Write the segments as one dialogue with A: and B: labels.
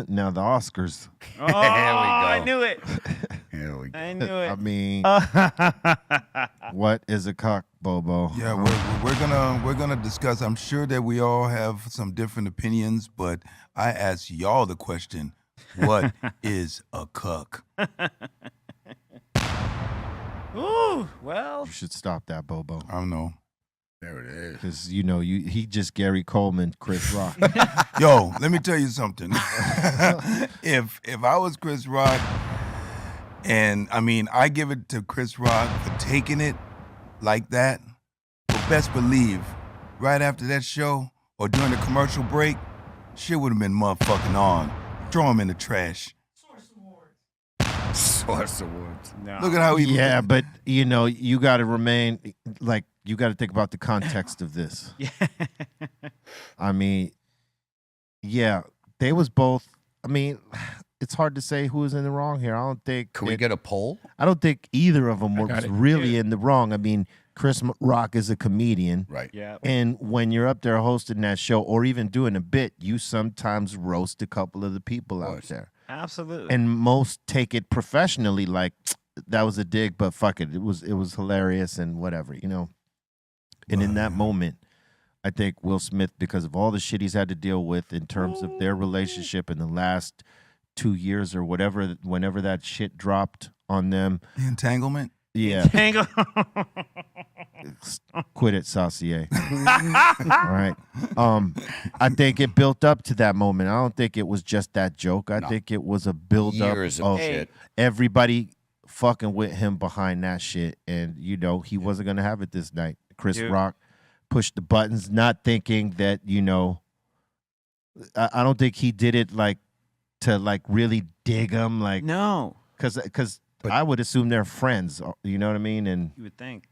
A: Now the Oscars.
B: Oh, I knew it.
C: Here we go.
B: I knew it.
A: I mean, what is a cock, Bobo?
C: Yeah, we're gonna discuss. I'm sure that we all have some different opinions, but I ask y'all the question: what is a cuck?
B: Ooh, well.
A: You should stop that, Bobo.
C: I don't know.
D: There it is.
A: Because, he just Gary Coleman, Chris Rock.
C: Yo, let me tell you something. if I was Chris Rock, and I mean, I give it to Chris Rock for taking it like that, but best believe, right after that show or during the commercial break, shit would have been motherfucking on. Throw him in the trash.
D: Source awards.
B: No.
C: Look at how he.
A: Yeah, but, you got to remain, like, you got to think about the context of this.
B: Yeah.
A: I mean, yeah, they was both, I mean, it's hard to say who was in the wrong here. I don't think.
D: Can we get a poll?
A: I don't think either of them
E: got
A: was
E: it.
A: really in the wrong. I mean, Chris Rock is a comedian.
D: Right.
B: Yeah.
A: And when you're up there hosting that show or even doing a bit, you sometimes roast a couple of the people out there.
B: Absolutely.
A: And most take it professionally, like that was a dig, but fuck it. It was hilarious and whatever, And in that moment, I think Will Smith, because of all the shit he's had to deal with in terms of their relationship in the last 2 years or whatever, whenever that shit dropped on them.
C: The entanglement.
A: Yeah.
B: Tango.
A: Quit it, Saucier. All right. I think it built up to that moment. I don't think it was just that joke. I think it was a build up
D: Years of
A: of
D: shit.
A: everybody fucking with him behind that shit. And, he wasn't going to have it this night. Chris Rock pushed the buttons, not thinking that, I don't think he did it to really dig him.
B: No.
A: Because I would assume they're friends. You know what I mean? And
B: You would think.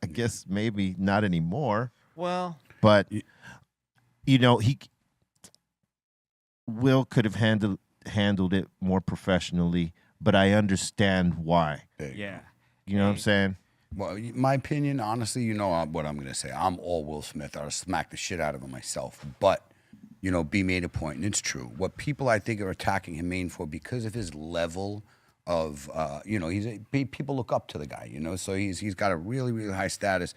A: I guess maybe not anymore.
B: Well.
A: But Will could have handled it more professionally, but I understand why.
B: Yeah.
A: You know what I'm saying?
D: Well, my opinion, honestly, what I'm going to say. I'm all Will Smith. I'll smack the shit out of him myself. But, B made a point, and it's true. What people, I think, are attacking him main for because of his level of, people look up to the guy, So he's got a really, really high status.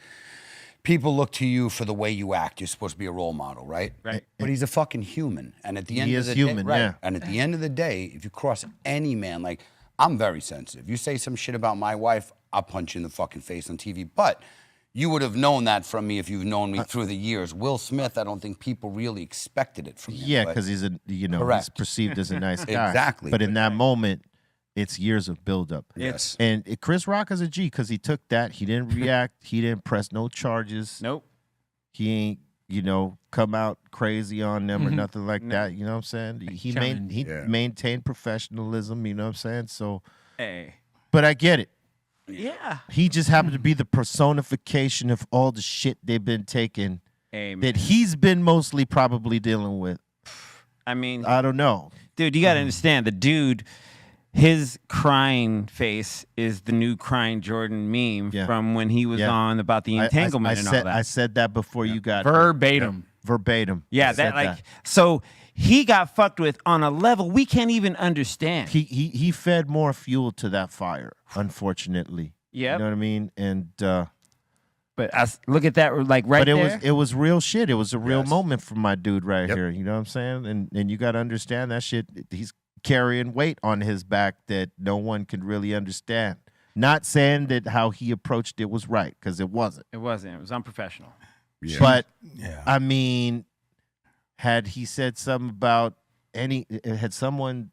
D: People look to you for the way you act. You're supposed to be a role model, right?
B: Right.
D: But he's a fucking human. And at the end of the
A: human,
D: day, right.
A: yeah.
D: And at the end of the day, if you cross any man, like, I'm very sensitive. You say some shit about my wife, I'll punch you in the fucking face on TV. But you would have known that from me if you've known me through the years. Will Smith, I don't think people really expected it from him.
A: Yeah, because he's he's perceived as a nice guy.
D: Exactly.
A: But in that moment, it's years of buildup.
D: Yes.
A: And Chris Rock is a G because he took that. He didn't react. He didn't press no charges.
B: Nope.
A: He ain't, come out crazy on them or nothing like that. You know what I'm saying? He maintained professionalism. You know what I'm saying? So,
B: Hey.
A: but I get it.
B: Yeah.
A: He just happened to be the personification of all the shit they've been taking
B: Hey, man.
A: that he's been mostly probably dealing with.
B: I mean,
A: I don't know.
B: dude, you got to understand the dude. His crying face is the new crying Jordan meme from when he was on about the entanglement and all that.
A: I said that before you got
E: Verbatim.
A: verbatim.
B: Yeah,
A: I said
B: that so he got fucked with on a level we can't even understand.
A: He fed more fuel to that fire, unfortunately.
B: Yeah,
A: you know what I mean. And
B: but look at that, like right
A: but
B: there.
A: it was real shit. It was a real moment for my dude right here. You know what I'm saying? And you got to understand that shit. He's carrying weight on his back that no one can really understand. Not saying that how he approached it was right, because it wasn't.
B: It wasn't. It was unprofessional.
D: Yeah.
A: But I mean, had he said something about had someone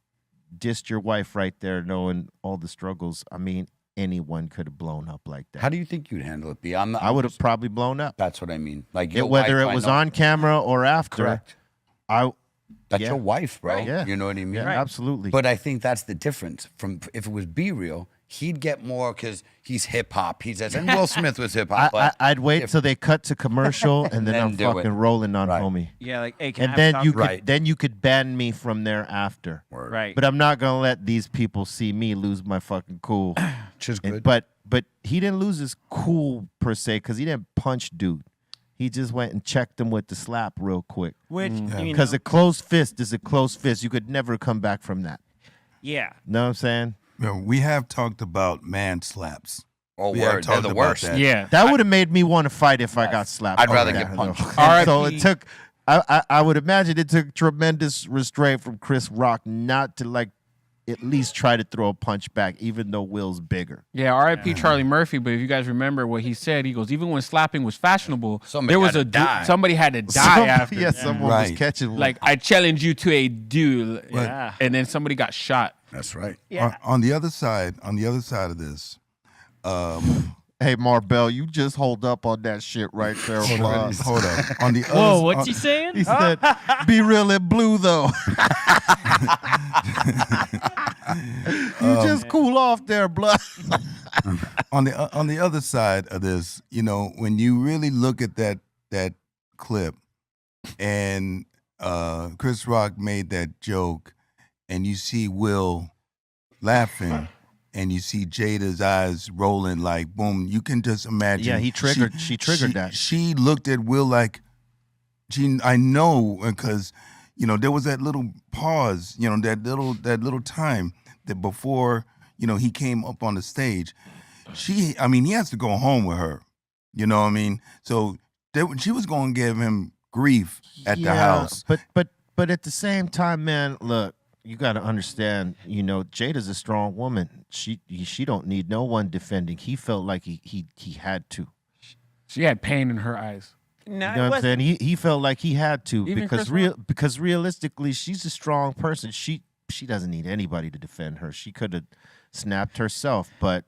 A: dissed your wife right there, knowing all the struggles, I mean, anyone could have blown up like that.
D: How do you think you'd handle it, B?
A: I would have probably blown up.
D: That's what I mean. Like your
A: whether
D: wife,
A: it was
D: I know.
A: on camera or after.
D: Correct. That's your wife, bro.
A: Right. Yeah.
D: You know what I mean?
A: Yeah, absolutely.
D: But I think that's the difference. From if it was Be Real, he'd get more because he's hip hop. He says, and Will Smith was hip hop.
A: I'd wait till they cut to commercial, and then I'm fucking rolling on homie.
B: Yeah, like, hey, can
A: and
B: I
A: then
B: have
A: you
B: talk?
A: could then you could ban me from there after.
B: Right.
A: But I'm not gonna let these people see me lose my fucking cool.
D: Which is good.
A: But he didn't lose his cool per se because he didn't punch dude. He just went and checked him with the slap real quick.
B: Which,
A: because a closed fist is a closed fist. You could never come back from that.
B: Yeah.
A: Know what I'm saying?
C: We have talked about man slaps.
D: Oh,
C: We have
D: word. They're
C: talked
D: the
C: about
D: worst.
C: that.
B: Yeah.
A: That would have made me want to fight if I got slapped.
D: I'd rather
A: like
D: get
A: that,
D: punched.
A: though.
B: R.I.P.
A: So it took. I would imagine it took tremendous restraint from Chris Rock not to like at least try to throw a punch back, even though Will's bigger.
E: Yeah, R.I.P. Charlie Murphy. But if you guys remember what he said, he goes, even when slapping was fashionable,
D: Somebody
E: there was
D: had to die.
E: somebody had to die after.
A: Yeah, someone was
C: Right.
A: catching one.
E: Like, I challenge you to a duel,
B: Yeah.
E: and then somebody got shot.
D: That's right.
B: Yeah.
C: On the other side of this,
A: Hey, Marbell, you just hold up on that shit right there. Blood.
C: hold up. On the other,
F: Whoa, what's he saying?
A: He said, "Be real and blue, though." You just cool off there, blood.
C: on the other side of this, when you really look at that clip, and Chris Rock made that joke, and you see Will laughing, and you see Jada's eyes rolling, like boom, you can just imagine.
A: Yeah, she triggered that.
C: She looked at Will like, I know, because there was that little pause, that little time that before he came up on the stage. He has to go home with her. You know what I mean? So she was going to give him grief at the house.
A: But at the same time, man, look, you got to understand. Jada's a strong woman. She don't need no one defending. He felt like he had to.
E: She had pain in her eyes.
B: No,
A: You know what I'm saying? He felt like he had to
E: Even Chris Rock?
A: because realistically, she's a strong person. She doesn't need anybody to defend her. She could have snapped herself, but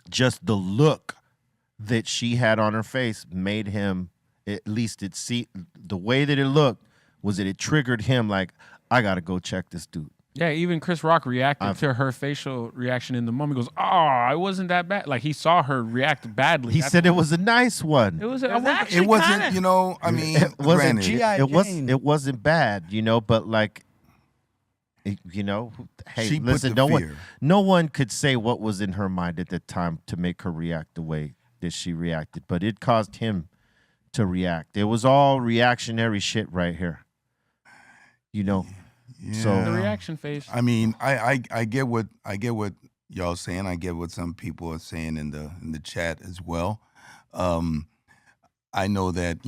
A: just the look that she had on her face made him, at least the way that it looked was that it triggered him like, I got to go check this dude.
E: Yeah, even Chris Rock reacted to her facial reaction in the moment. He goes, "Oh, it wasn't that bad." Like, he saw her react badly.
A: He said it was a nice one.
E: It was
B: actually
C: It wasn't,
B: kinda-
A: It wasn't.
C: granted,
A: It wasn't bad, but like, hey,
C: She put
A: listen,
C: the
A: no
C: fear.
A: one could say what was in her mind at the time to make her react the way that she reacted, but it caused him to react. It was all reactionary shit right here. So
E: the reaction face.
C: I get what y'all saying. I get what some people are saying in the chat as well. I know that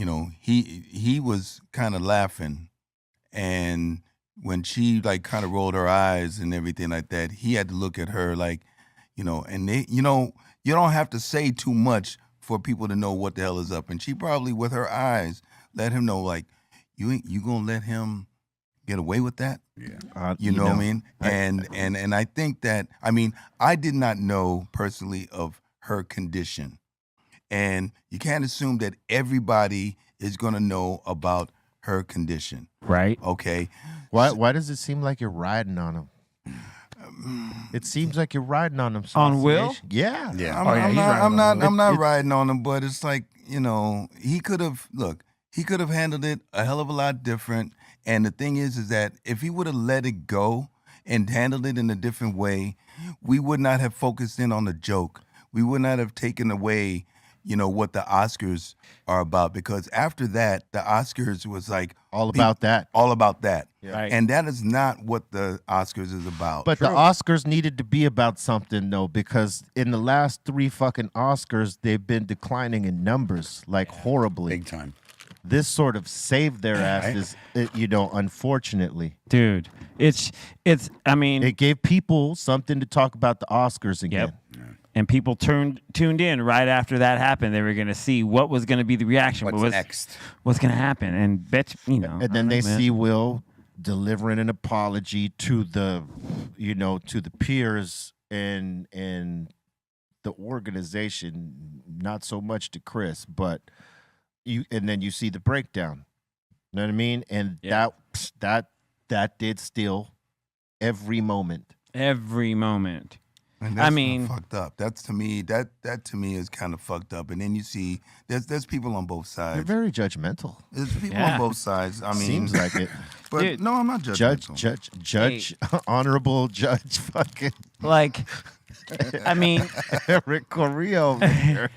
C: he was kind of laughing, and when she like kind of rolled her eyes and everything like that, he had to look at her like, and they, you don't have to say too much for people to know what the hell is up. And she probably with her eyes let him know like, you gonna let him get away with that?
D: Yeah.
C: You know what I mean? And I think that, I did not know personally of her condition. And you can't assume that everybody is going to know about her condition.
B: Right.
C: Okay?
A: why does it seem like you're riding on him? It seems like you're riding on him.
B: On Will?
A: Yeah.
D: Yeah.
C: I'm not riding on him, but it's like, he could have handled it a hell of a lot different. And the thing is that if he would have let it go and handled it in a different way, we would not have focused in on the joke. We would not have taken away, what the Oscars are about. Because after that, the Oscars was like
A: All about that.
C: all about that.
B: Right.
C: And that is not what the Oscars is about.
A: But the Oscars needed to be about something, though, because in the last 3 fucking Oscars, they've been declining in numbers, like horribly.
D: Big time.
A: This sort of saved their asses, unfortunately.
B: Dude, it's.
A: It gave people something to talk about the Oscars again.
B: Yep. And people tuned in right after that happened. They were going to see what was going to be the reaction.
D: What's next?
B: What's going to happen? And
A: And then they see Will delivering an apology to the, to the peers and the organization, not so much to Chris, but and then you see the breakdown. You know what I mean? And that did steal every moment.
B: Every moment.
C: And that's kinda fucked up. That's to me that to me is kind of fucked up. And then you see there's people on both
A: You're
C: sides.
A: very judgmental.
C: There's people on both sides.
A: Seems like it.
C: But
B: Dude,
C: no, I'm not judgmental.
A: Judge, honorable judge, fucking
B: Like,
A: Eric Correa over here.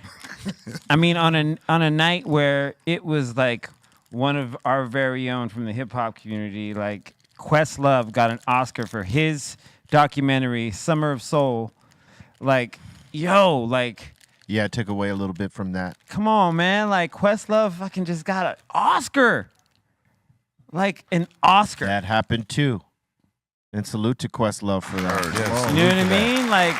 B: I mean, on a night where it was like one of our very own from the hip hop community, like Questlove got an Oscar for his documentary Summer of Soul. Like, yo, like,
A: yeah, it took away a little bit from that.
B: Come on, man. Like, Questlove fucking just got an Oscar. Like, an Oscar.
A: That happened too. And salute to Questlove for that.
C: Yes.
B: You know what I mean? Like,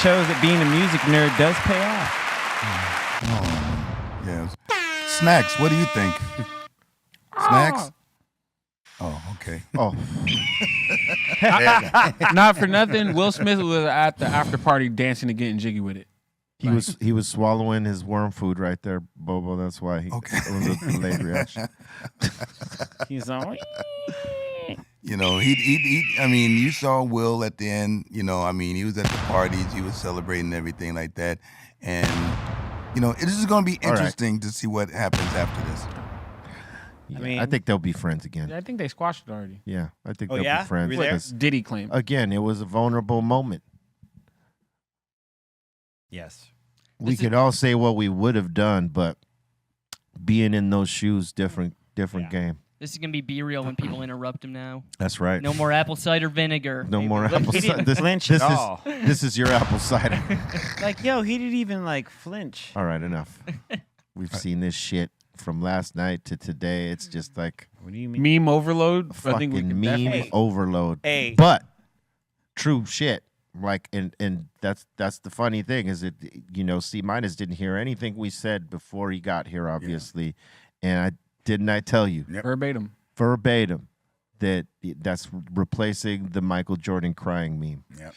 B: shows that being a music nerd does pay off.
C: Yes. Snacks, what do you think? Snacks? Oh, okay.
A: Oh,
E: Not for nothing. Will Smith was at the after party dancing and getting jiggy with it.
A: he was swallowing his worm food right there, Bobo. That's why it was a delayed reaction.
B: He's on.
C: You know, he I mean, you saw Will at the end, you know, I mean, he was at the parties, he was celebrating everything like that. And, you know, this is going to be interesting to see what happens after this.
A: Yeah,
B: I mean,
A: I think they'll be friends again.
E: I think they squashed it already.
A: Yeah, I think
B: Oh,
A: they'll
B: yeah?
A: be friends.
B: Were you there?
A: because,
E: Diddy claim.
A: again, it was a vulnerable moment.
B: Yes.
A: We could all say what we would have done, but being in those shoes, different game.
F: This is going to be real when people interrupt him now.
A: That's right.
F: No more apple cider vinegar.
A: No more apple
B: He
A: cider.
B: didn't flinch at all.
A: This is your apple cider.
B: Like, yo, he didn't even, like, flinch.
A: All right, enough. We've seen this shit from last night to today. It's just like
B: What do you mean?
E: Meme overload. I think we
A: fucking
E: can
A: meme
E: definitely-
A: overload.
B: Hey.
A: But true shit. Like, and that's the funny thing is that, C- didn't hear anything we said before he got here, obviously. And I tell you
E: verbatim
A: that that's replacing the Michael Jordan crying meme.
D: Yep.